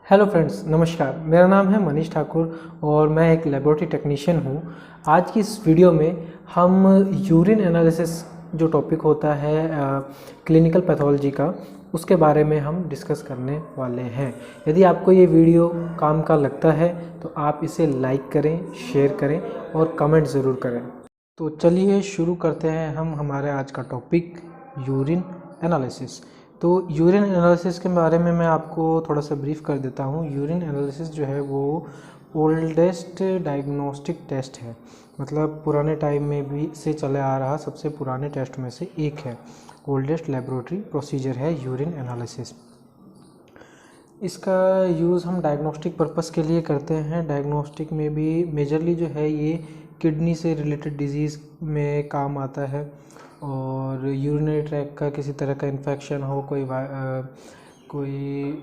Hello friends, नमस्कार। मेरा नाम है मनीष ठाकुर और मैं एक लेबोरेटरी टेक्नीशियन हूँ। आज की इस वीडियो में हम यूरिन एनालिसिस जो टॉपिक होता है क्लिनिकल पैथोलॉजी का, उसके बारे में हम डिस्कस करने वाले हैं। यदि आपको ये वीडियो काम का लगता है तो आप इसे लाइक करें, शेयर करें और कमेंट ज़रूर करें। तो चलिए शुरू करते हैं हम हमारे आज का टॉपिक यूरिन एनालिसिस। तो यूरिन एनालिसिस के बारे में मैं आपको थोड़ा सा ब्रीफ कर देता हूँ। यूरिन एनालिसिस जो है वो ओल्डेस्ट डायग्नोस्टिक टेस्ट है, मतलब पुराने टाइम में भी से चले आ रहा सबसे पुराने टेस्ट में से एक है। ओल्डेस्ट लेबोरेटरी प्रोसीजर है यूरिन एनालिसिस। इसका यूज़ हम डायग्नोस्टिक पर्पस के लिए करते हैं। डायग्नोस्टिक में भी मेजरली जो है ये किडनी से रिलेटेड डिजीज़ में काम आता है, और यूरिनरी ट्रैक का किसी तरह का इन्फेक्शन हो, कोई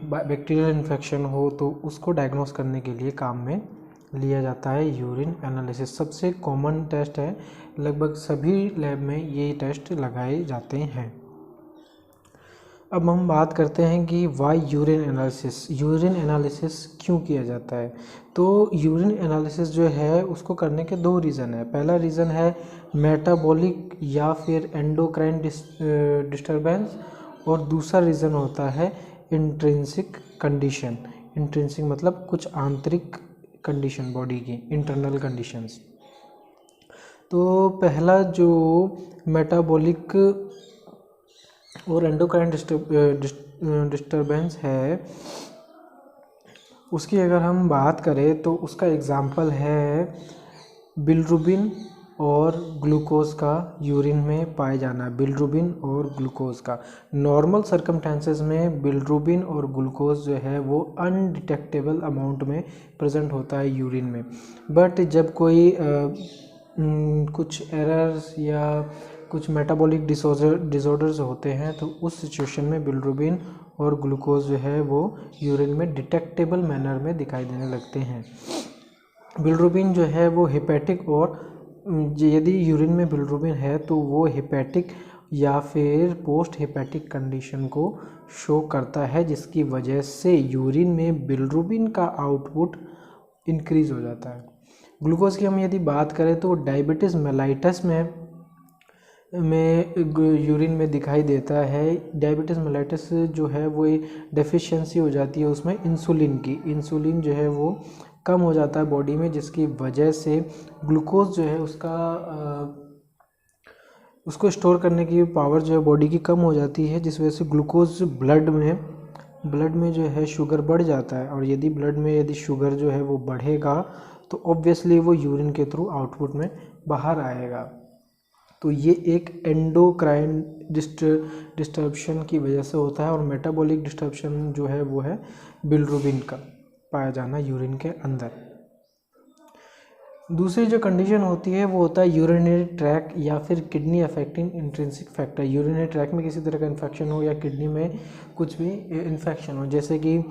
बैक्टीरियल इन्फेक्शन हो तो उसको डायग्नोस करने के लिए काम में लिया जाता है यूरिन एनालिसिस। सबसे कॉमन टेस्ट है, लगभग सभी लैब में ये टेस्ट लगाए जाते हैं। अब हम बात करते हैं कि why urine analysis, urine analysis क्यों किया जाता है। तो यूरिन एनालिसिस जो है उसको करने के दो रीज़न है। पहला रीज़न है मेटाबॉलिक या फिर एंडोक्राइन डिस्टर्बेंस, और दूसरा रीज़न होता है इंट्रिंसिक कंडीशन। इंट्रिंसिक मतलब कुछ आंतरिक कंडीशन, बॉडी की इंटरनल कंडीशंस। तो पहला जो मेटाबॉलिक और एंडोक्राइन डिस्टर्बेंस है, उसकी अगर हम बात करें तो उसका एग्जाम्पल है बिलिरुबिन और ग्लूकोज का यूरिन में पाए जाना। बिलिरुबिन और ग्लूकोज का नॉर्मल सर्कमस्टेंसेस में बिलिरुबिन और ग्लूकोज जो है वो अनडिटेक्टेबल अमाउंट में प्रेजेंट होता है यूरिन में। बट जब कोई कुछ एरर्स या कुछ मेटाबॉलिक डिसऑर्डर्स होते हैं तो उस सिचुएशन में बिलिरुबिन और ग्लूकोज जो है वो यूरिन में डिटेक्टेबल मैनर में दिखाई देने लगते हैं। बिलिरुबिन जो है वो हेपेटिक, और यदि यूरिन में बिलिरुबिन है तो वो हेपेटिक या फिर पोस्ट हेपेटिक कंडीशन को शो करता है, जिसकी वजह से यूरिन में बिलिरुबिन का आउटपुट इंक्रीज हो जाता है। ग्लूकोज की हम यदि बात करें तो डायबिटीज़ मेलाइटस में यूरिन में दिखाई देता है। डायबिटीज़ मेलाइटस जो है वो डेफिशिएंसी हो जाती है उसमें इंसुलिन की। इंसुलिन जो है वो कम हो जाता है बॉडी में, जिसकी वजह से ग्लूकोज जो है उसको स्टोर करने की पावर जो है बॉडी की कम हो जाती है, जिस वजह से ग्लूकोज ब्लड में जो है शुगर बढ़ जाता है। और यदि ब्लड में यदि शुगर जो है वो बढ़ेगा तो ऑब्वियसली वो यूरिन के थ्रू आउटपुट में बाहर आएगा। तो ये एक एंडोक्राइन डिस्टर्बशन की वजह से होता है। और मेटाबॉलिक डिस्टर्बशन जो है वो है बिलिरुबिन का पाया जाना यूरिन के अंदर। दूसरी जो कंडीशन होती है वो होता है यूरिनरी ट्रैक या फिर kidney affecting intrinsic factor. Urinary track में किसी तरह का इन्फेक्शन हो या किडनी में कुछ भी इन्फेक्शन हो, जैसे कि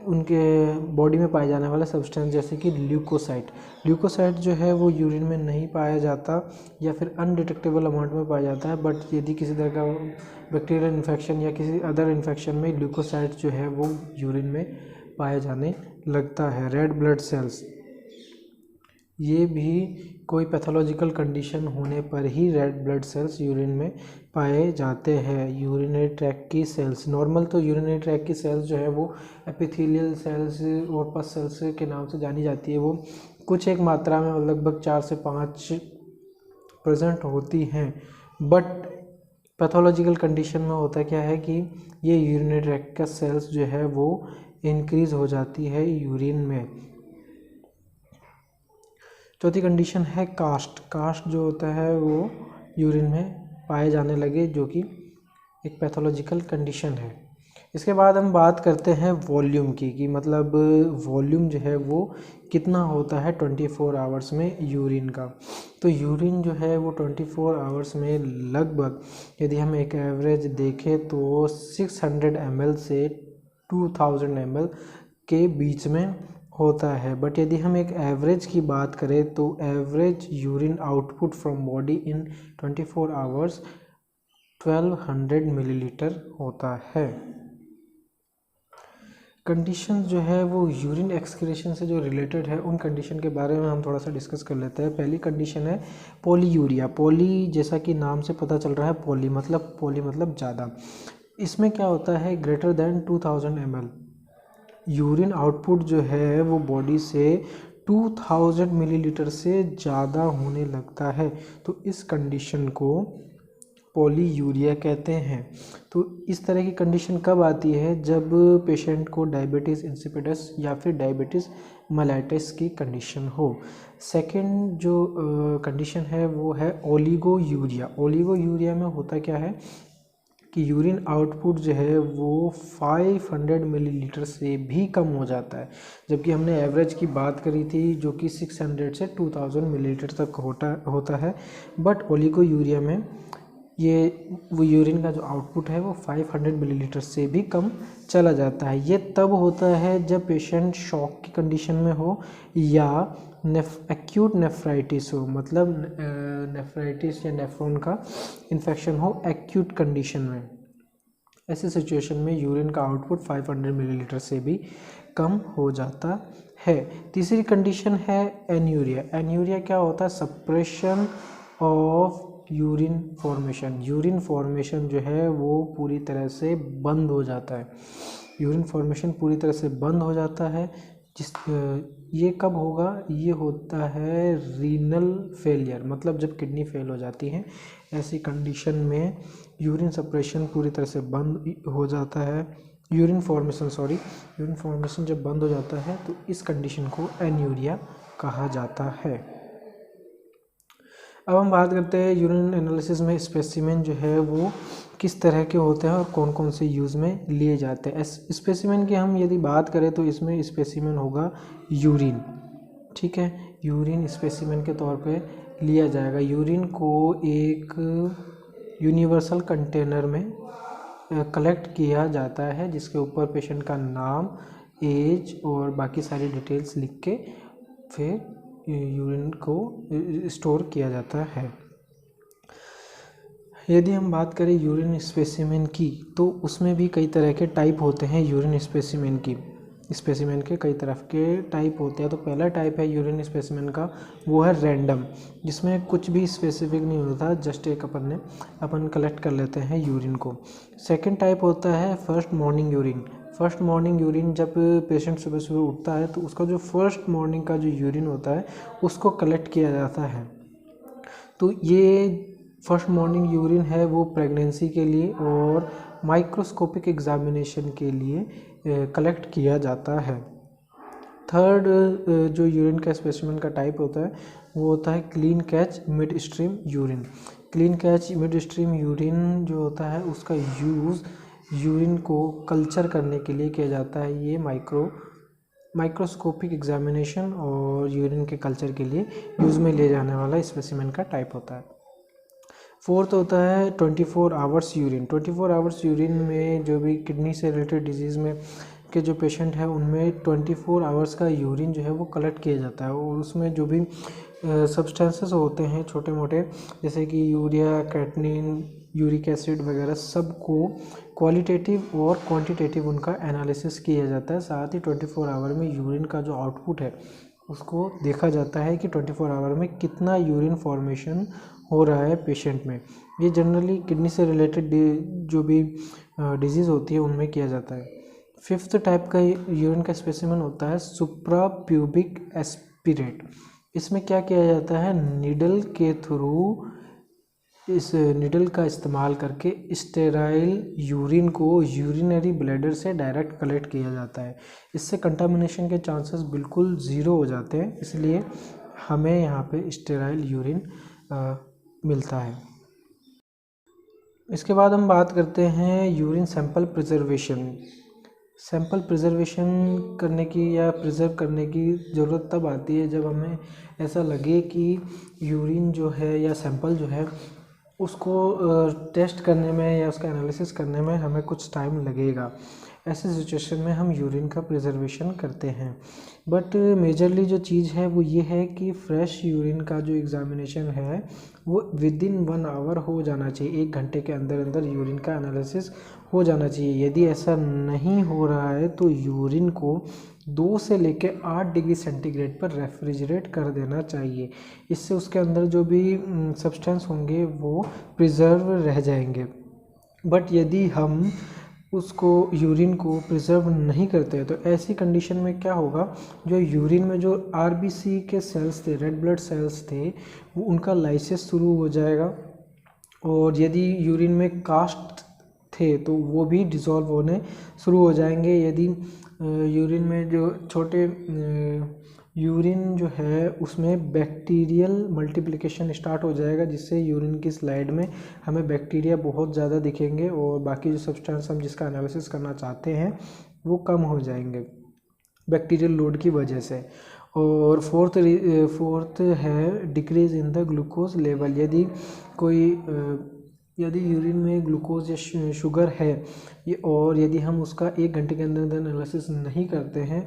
उनके बॉडी में पाए जाने वाला सब्सटेंस, जैसे कि ल्यूकोसाइट जो है वो यूरिन में नहीं पाया जाता या फिर अनडिटेक्टेबल अमाउंट में पाया जाता है। बट यदि किसी तरह का बैक्टीरियल इन्फेक्शन या किसी अदर इन्फेक्शन में ल्यूकोसाइट जो है वो यूरिन में पाया जाने लगता है। रेड ब्लड सेल्स, ये भी कोई पैथोलॉजिकल कंडीशन होने पर ही रेड ब्लड सेल्स यूरिन में पाए जाते हैं। यूरिनरी ट्रैक की सेल्स, नॉर्मल तो यूरिनरी ट्रैक की सेल्स जो है वो एपिथेलियल सेल्स और पस सेल्स के नाम से जानी जाती है। वो कुछ एक मात्रा में लगभग 4 से 5 प्रेजेंट होती हैं। बट पैथोलॉजिकल कंडीशन में होता क्या है कि ये यूरिनरी ट्रैक का सेल्स जो है वो इंक्रीज हो जाती है यूरिन में। चौथी कंडीशन है कास्ट जो होता है वो यूरिन में पाए जाने लगे, जो कि एक पैथोलॉजिकल कंडीशन है। इसके बाद हम बात करते हैं वॉल्यूम की, कि मतलब वॉल्यूम जो है वो कितना होता है 24 आवर्स में यूरिन का। तो यूरिन जो है वो 24 आवर्स में लगभग, यदि हम एक एवरेज देखें तो 600 ml से 2000 ml के बीच में होता है। बट यदि हम एक एवरेज की बात करें तो average urine output from body in 24 hours 1200 millilitre होता है। कंडीशन जो है वो यूरिन एक्सक्रीशन से जो रिलेटेड है, उन कंडीशन के बारे में हम थोड़ा सा डिस्कस कर लेते हैं। पहली कंडीशन है पॉलीयूरिया। पॉली जैसा कि नाम से पता चल रहा है, पॉली मतलब ज़्यादा। इसमें क्या होता है, greater than 2000 ml urine output जो है वो बॉडी से 2000 मिलीलीटर से ज़्यादा होने लगता है, तो इस कंडीशन को पॉलीयूरिया कहते हैं। तो इस तरह की कंडीशन कब आती है, जब पेशेंट को डायबिटीज़ इंसिपिडस या फिर डायबिटीज़ मेलाइटस की कंडीशन हो। सेकंड जो कंडीशन है वो है ओलिगोयूरिया। ओलिगोयूरिया में होता क्या है कि यूरिन आउटपुट जो है वो 500 मिलीलीटर से भी कम हो जाता है, जबकि हमने एवरेज की बात करी थी जो कि 600 से 2000 मिलीलीटर तक होता है। बट ओलिगोयूरिया में ये वो यूरिन का जो आउटपुट है वो 500 मिलीलीटर से भी कम चला जाता है। ये तब होता है जब पेशेंट शॉक की कंडीशन में हो या एक्यूट नेफ्राइटिस हो, मतलब नेफ्राइटिस या नेफ्रॉन का इन्फेक्शन हो एक्यूट कंडीशन में। ऐसे सिचुएशन में यूरिन का आउटपुट 500 मिलीलीटर से भी कम हो जाता है। तीसरी कंडीशन है एन्यूरिया। एन्यूरिया क्या होता है, suppression of urine formation. Urine formation जो है वो पूरी तरह से बंद हो जाता है। यूरिन फॉर्मेशन पूरी तरह से बंद हो जाता है। ये कब होगा, ये होता है रीनल फेलियर, मतलब जब किडनी फेल हो जाती है, ऐसी कंडीशन में यूरिन सप्रेशन पूरी तरह से बंद हो जाता है। यूरिन फॉर्मेशन जब बंद हो जाता है तो इस कंडीशन को एन्यूरिया कहा जाता है। अब हम बात करते हैं यूरिन एनालिसिस में स्पेसिमेन जो है वो किस तरह के होते हैं और कौन कौन से यूज़ में लिए जाते हैं। स्पेसिमेन की हम यदि बात करें तो इसमें स्पेसिमेन होगा यूरिन, ठीक है। यूरिन स्पेसिमेन के तौर पे लिया जाएगा। यूरिन को एक यूनिवर्सल कंटेनर में कलेक्ट किया जाता है, जिसके ऊपर पेशेंट का नाम, एज और बाकी सारी डिटेल्स लिख के फिर यूरिन को स्टोर किया जाता है। यदि हम बात करें यूरिन स्पेसिमेन की, तो उसमें भी कई तरह के टाइप होते हैं। यूरिन स्पेसिमेन के कई तरह के टाइप होते हैं। तो पहला टाइप है यूरिन स्पेसिमेन का, वो है रैंडम, जिसमें कुछ भी स्पेसिफिक नहीं होता, जस्ट एक अपन कलेक्ट कर लेते हैं यूरिन को। सेकंड टाइप होता है फर्स्ट मॉर्निंग यूरिन। जब पेशेंट सुबह सुबह उठता है तो उसका जो फर्स्ट मॉर्निंग का जो यूरिन होता है उसको कलेक्ट किया जाता है। तो ये फर्स्ट मॉर्निंग यूरिन है वो प्रेगनेंसी के लिए और माइक्रोस्कोपिक एग्जामिनेशन के लिए कलेक्ट किया जाता है। थर्ड जो यूरिन का स्पेसिमेन का टाइप होता है वो होता है clean catch mid stream urine. Clean catch mid stream urine जो होता है उसका यूज़ यूरिन को कल्चर करने के लिए किया जाता है। ये माइक्रोस्कोपिक एग्जामिनेशन और यूरिन के कल्चर के लिए यूज़ में ले जाने वाला स्पेसिमेन का टाइप होता है। फोर्थ होता है 24 आवर्स यूरिन। 24 आवर्स यूरिन में जो भी किडनी से रिलेटेड डिजीज़ में के जो पेशेंट है उनमें 24 आवर्स का यूरिन जो है वो कलेक्ट किया जाता है और उसमें जो भी सब्सटेंसेस होते हैं छोटे मोटे, जैसे कि यूरिया, क्रेटिनिन, यूरिक एसिड वगैरह, सबको क्वालिटेटिव और क्वांटिटेटिव उनका एनालिसिस किया जाता है। साथ ही 24 आवर में यूरिन का जो आउटपुट है उसको देखा जाता है कि 24 आवर में कितना यूरिन फॉर्मेशन हो रहा है पेशेंट में। ये जनरली किडनी से रिलेटेड जो भी डिजीज़ होती है उनमें किया जाता है। फिफ्थ टाइप का यूरिन का स्पेसिमेन होता है सुप्रा प्यूबिक एस्पिरेट। इसमें क्या किया जाता है, नीडल के थ्रू, इस नीडल का इस्तेमाल करके स्टेराइल यूरिन को यूरिनरी ब्लैडर से डायरेक्ट कलेक्ट किया जाता है। इससे कंटामिनेशन के चांसेस बिल्कुल ज़ीरो हो जाते हैं, इसलिए हमें यहाँ पे स्टेराइल यूरिन मिलता है। इसके बाद हम बात करते हैं urine sample preservation. Sample preservation करने की या प्रिजर्व करने की ज़रूरत तब आती है जब हमें ऐसा लगे कि यूरिन जो है या सैंपल जो है उसको टेस्ट करने में या उसका एनालिसिस करने में हमें कुछ टाइम लगेगा। ऐसे सिचुएशन में हम यूरिन का प्रिजर्वेशन करते हैं। बट मेजरली जो चीज़ है वो ये है कि फ्रेश यूरिन का जो एग्ज़ामिनेशन है वो विदिन 1 आवर हो जाना चाहिए, 1 घंटे के अंदर अंदर यूरिन का एनालिसिस हो जाना चाहिए। यदि ऐसा नहीं हो रहा है तो यूरिन को 2 से लेकर 8 डिग्री सेंटीग्रेड पर रेफ्रिजरेट कर देना चाहिए। इससे उसके अंदर जो भी सब्सटेंस होंगे वो प्रिजर्व रह जाएंगे। बट यदि हम उसको यूरिन को प्रिजर्व नहीं करते तो ऐसी कंडीशन में क्या होगा, जो यूरिन में जो आरबीसी के सेल्स थे, रेड ब्लड सेल्स थे, वो उनका लाइसिस शुरू हो जाएगा। और यदि यूरिन में कास्ट थे तो वो भी डिज़ोल्व होने शुरू हो जाएंगे। यदि यूरिन में जो छोटे यूरिन जो है उसमें बैक्टीरियल मल्टीप्लिकेशन स्टार्ट हो जाएगा, जिससे यूरिन की स्लाइड में हमें बैक्टीरिया बहुत ज़्यादा दिखेंगे और बाकी जो सब्सटेंस हम जिसका एनालिसिस करना चाहते हैं वो कम हो जाएंगे बैक्टीरियल लोड की वजह से। और फोर्थ है decrease in the glucose level. यदि यूरिन में ग्लूकोज या शुगर है और यदि हम उसका 1 घंटे के अंदर अंदर एनालिसिस नहीं करते हैं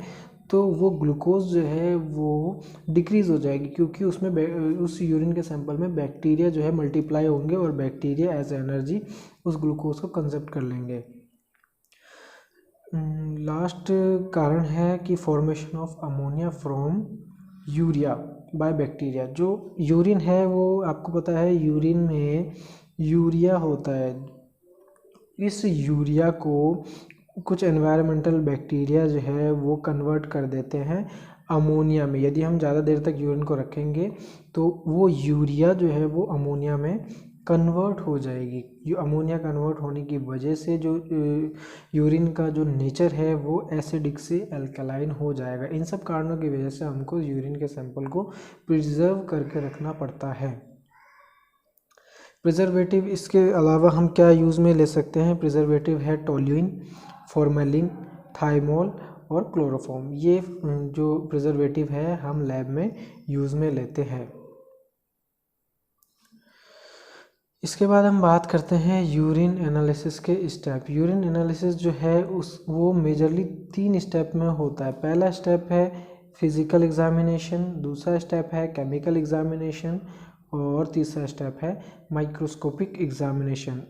तो वो ग्लूकोज जो है वो डिक्रीज़ हो जाएगी, क्योंकि उसमें उस यूरिन के सैंपल में बैक्टीरिया जो है मल्टीप्लाई होंगे और बैक्टीरिया एज एनर्जी उस ग्लूकोज को कंजप्ट कर लेंगे। लास्ट कारण है कि formation of ammonia from urea by bacteria. जो यूरिन है वो आपको पता है यूरिन में यूरिया होता है। इस यूरिया को कुछ एनवायरमेंटल बैक्टीरिया जो है वो कन्वर्ट कर देते हैं अमोनिया में। यदि हम ज़्यादा देर तक यूरिन को रखेंगे तो वो यूरिया जो है वो अमोनिया में कन्वर्ट हो जाएगी। जो अमोनिया कन्वर्ट होने की वजह से जो यूरिन का जो नेचर है वो एसिडिक से अल्कलाइन हो जाएगा। इन सब कारणों की वजह से हमको यूरिन के सैंपल को प्रिजर्व करके रखना पड़ता है। प्रिजर्वेटिव इसके अलावा हम क्या यूज़ में ले सकते हैं? प्रिजर्वेटिव है टोल्यूइन, फॉर्मेलिन, थाइमोल और क्लोरोफॉर्म। ये जो प्रिजर्वेटिव है हम लैब में यूज़ में लेते हैं। इसके बाद हम बात करते हैं यूरिन एनालिसिस के स्टेप। यूरिन एनालिसिस जो है वो मेजरली 3 स्टेप में होता है। पहला स्टेप है फिज़िकल एग्जामिनेशन, दूसरा स्टेप है केमिकल एग्जामिनेशन और तीसरा स्टेप है माइक्रोस्कोपिक एग्जामिनेशन।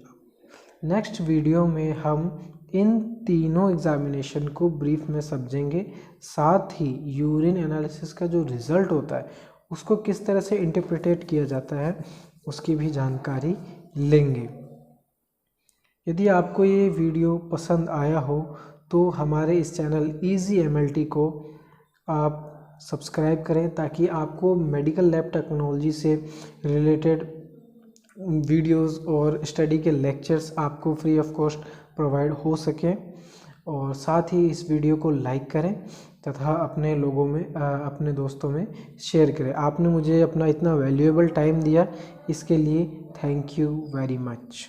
नेक्स्ट वीडियो में हम इन तीनों एग्जामिनेशन को ब्रीफ में समझेंगे। साथ ही यूरिन एनालिसिस का जो रिज़ल्ट होता है उसको किस तरह से इंटरप्रेटेट किया जाता है उसकी भी जानकारी लेंगे। यदि आपको ये वीडियो पसंद आया हो तो हमारे इस चैनल इजी एमएलटी को आप सब्सक्राइब करें, ताकि आपको मेडिकल लैब टेक्नोलॉजी से रिलेटेड वीडियोस और स्टडी के लेक्चर्स आपको फ्री ऑफ कॉस्ट प्रोवाइड हो सकें। और साथ ही इस वीडियो को लाइक करें तथा अपने लोगों में अपने दोस्तों में शेयर करें। आपने मुझे अपना इतना वैल्यूएबल टाइम दिया, इसके लिए थैंक यू वेरी मच।